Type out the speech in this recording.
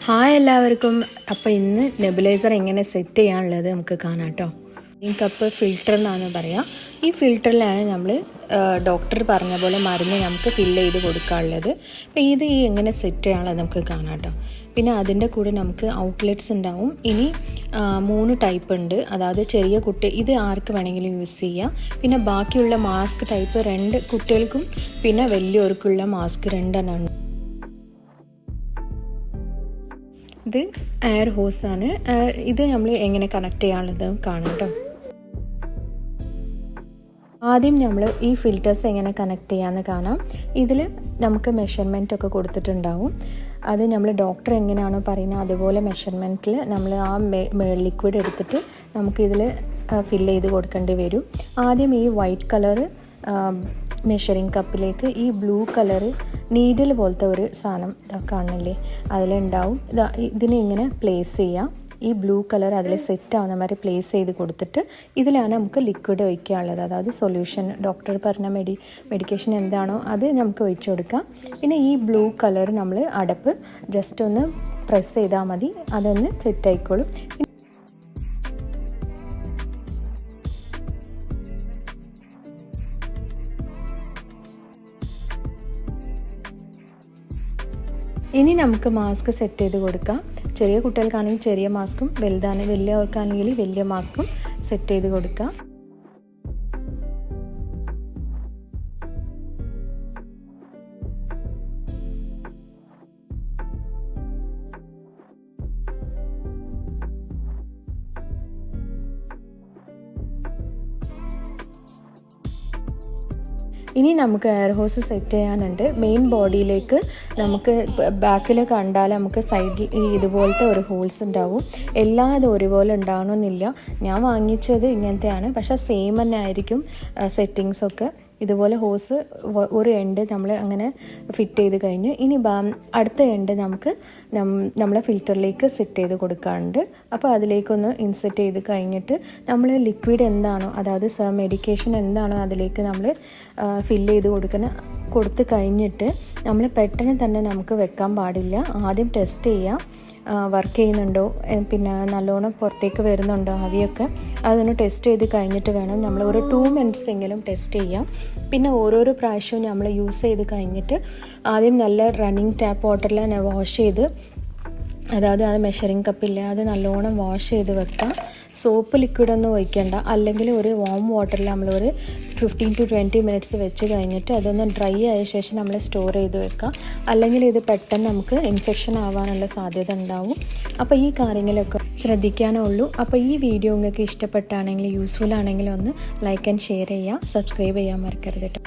Hi എല്ലാവർക്കും. അപ്പോൾ ഇന്ന് നെബുലൈസർ എങ്ങനെ സെറ്റ് ചെയ്യാനുള്ളത് നമുക്ക് കാണാം കേട്ടോ. ഈ കപ്പ് ഫിൽറ്റർ എന്നാണ് പറയുക. ഈ ഫിൽറ്ററിലാണ് നമ്മൾ ഡോക്ടർ പറഞ്ഞ പോലെ മരുന്ന് നമുക്ക് ഫില്ല് ചെയ്ത് കൊടുക്കാനുള്ളത്. അപ്പോൾ ഇത് എങ്ങനെ സെറ്റ് ചെയ്യാനുള്ളത് നമുക്ക് കാണാം കേട്ടോ. പിന്നെ അതിൻ്റെ കൂടെ നമുക്ക് ഔട്ട്ലെറ്റ്സ് ഉണ്ടാവും. ഇനി 3 ടൈപ്പ് ഉണ്ട്. അതായത് ചെറിയ കുട്ടി, ഇത് ആർക്ക് വേണമെങ്കിലും യൂസ് ചെയ്യാം. പിന്നെ ബാക്കിയുള്ള മാസ്ക് ടൈപ്പ് 2 കുട്ടികൾക്കും പിന്നെ വലിയവർക്കുള്ള മാസ്ക് 2 എണ്ണം. ഇത് എയർ ഹോസാണ്. ഇത് നമ്മൾ എങ്ങനെ കണക്ട് ചെയ്യാനുള്ളത് കാണാം കേട്ടോ. ആദ്യം നമ്മൾ ഈ ഫിൽറ്റേഴ്സ് എങ്ങനെ കണക്ട് ചെയ്യാമെന്ന് കാണാം. ഇതിൽ നമുക്ക് മെഷർമെൻ്റ് ഒക്കെ കൊടുത്തിട്ടുണ്ടാവും. അത് നമ്മൾ ഡോക്ടർ എങ്ങനെയാണോ പറയുന്നത് അതുപോലെ മെഷർമെൻറ്റിൽ നമ്മൾ ആ ലിക്വിഡ് എടുത്തിട്ട് നമുക്കിതിൽ ഫില്ല് ചെയ്ത് കൊടുക്കേണ്ടി വരും. ആദ്യം ഈ വൈറ്റ് കളറ് മെഷറിങ് കപ്പിലേക്ക് ഈ ബ്ലൂ കളറ് നീഡിൽ പോലത്തെ ഒരു സാധനം കാണില്ലേ, അതിലുണ്ടാവും. ഇതിനെ ഇങ്ങനെ പ്ലേസ് ചെയ്യാം. ഈ ബ്ലൂ കളർ അതിൽ സെറ്റ് ആവുന്ന മാതിരി പ്ലേസ് ചെയ്ത് കൊടുത്തിട്ട് ഇതിലാണ് നമുക്ക് ലിക്വിഡ് ഒഴിക്കാനുള്ളത്. അതായത് സൊല്യൂഷൻ, ഡോക്ടർ പറഞ്ഞ മെഡിക്കേഷൻ എന്താണോ അത് നമുക്ക് ഒഴിച്ചു കൊടുക്കാം. പിന്നെ ഈ ബ്ലൂ കളർ നമ്മൾ അടപ്പ് ജസ്റ്റ് ഒന്ന് പ്രസ് ചെയ്താൽ മതി, അതൊന്ന് സെറ്റ് ആയിക്കോളും. ഇനി നമുക്ക് മാസ്ക് സെറ്റ് ചെയ്ത് കൊടുക്കാം. ചെറിയ കുട്ടികൾക്കാണെങ്കിൽ ചെറിയ മാസ്കും, വലിയവർക്കാണെങ്കിൽ വലിയ മാസ്കും സെറ്റ് ചെയ്ത് കൊടുക്കാം. ഇനി നമുക്ക് എയർ ഹോസ് സെറ്റ് ചെയ്യാനുണ്ട്. മെയിൻ ബോഡിയിലേക്ക് നമുക്ക് ബാക്കിൽ കണ്ടാൽ നമുക്ക് സൈഡിൽ ഇതുപോലത്തെ ഒരു ഹോൾസ് ഉണ്ടാവും. എല്ലാതും ഒരുപോലെ ഉണ്ടാവണമെന്നില്ല. ഞാൻ വാങ്ങിച്ചത് ഇങ്ങനത്തെയാണ്, പക്ഷേ സെയിം തന്നെ ആയിരിക്കും സെറ്റിങ്സൊക്കെ. ഇതുപോലെ ഹോസ് ഒരു എൻഡ് നമ്മൾ അങ്ങനെ ഫിറ്റ് ചെയ്ത് കഴിഞ്ഞ് ഇനി അടുത്ത എൻഡ് നമുക്ക് നമ്മളെ ഫിൽറ്ററിലേക്ക് സെറ്റ് ചെയ്ത് കൊടുക്കാറുണ്ട്. അപ്പോൾ അതിലേക്കൊന്ന് ഇൻസെറ്റ് ചെയ്ത് കഴിഞ്ഞിട്ട് നമ്മൾ ലിക്വിഡ് എന്താണോ, അതായത് മെഡിക്കേഷൻ എന്താണോ അതിലേക്ക് നമ്മൾ ഫില്ല് ചെയ്ത് കൊടുത്ത് കഴിഞ്ഞിട്ട് നമ്മൾ പെട്ടെന്ന് തന്നെ നമുക്ക് വെക്കാൻ പാടില്ല. ആദ്യം ടെസ്റ്റ് ചെയ്യാം, വർക്ക് ചെയ്യുന്നുണ്ടോ, പിന്നെ നല്ലോണം പുറത്തേക്ക് വരുന്നുണ്ടോ ആവിയൊക്കെ. അതൊന്ന് ടെസ്റ്റ് ചെയ്ത് കഴിഞ്ഞിട്ട് വേണം നമ്മൾ ഒരു 2 മിനിറ്റ്സ് എങ്കിലും ടെസ്റ്റ് ചെയ്യാം. പിന്നെ ഓരോരോ പ്രാവശ്യവും നമ്മൾ യൂസ് ചെയ്ത് കഴിഞ്ഞിട്ട് ആദ്യം നല്ല റണ്ണിങ് ടാപ്പ് വാട്ടറിൽ വാഷ് ചെയ്ത്, അതായത് അത് മെഷറിങ് കപ്പില്ല അത് നല്ലോണം വാഷ് ചെയ്ത് വെക്കാം. സോപ്പ് ലിക്വിഡൊന്നും ഒഴിക്കേണ്ട. അല്ലെങ്കിൽ ഒരു വാം വാട്ടറിൽ നമ്മളൊരു 15 to 20 മിനിറ്റ്സ് വെച്ച് കഴിഞ്ഞിട്ട് അതൊന്ന് ഡ്രൈ ആയ ശേഷം നമ്മൾ സ്റ്റോർ ചെയ്ത് വെക്കാം. അല്ലെങ്കിൽ ഇത് പെട്ടെന്ന് നമുക്ക് ഇൻഫെക്ഷൻ ആവാനുള്ള സാധ്യത ഉണ്ടാവും. അപ്പോൾ ഈ കാര്യങ്ങളൊക്കെ ശ്രദ്ധിക്കാനേ ഉള്ളൂ. അപ്പോൾ ഈ വീഡിയോ നിങ്ങൾക്ക് ഇഷ്ടപ്പെട്ടാണെങ്കിൽ, യൂസ്ഫുൾ ആണെങ്കിൽ ഒന്ന് ലൈക്ക് ആൻഡ് ഷെയർ ചെയ്യുക, സബ്സ്ക്രൈബ് ചെയ്യാൻ മറക്കരുത് കേട്ടോ.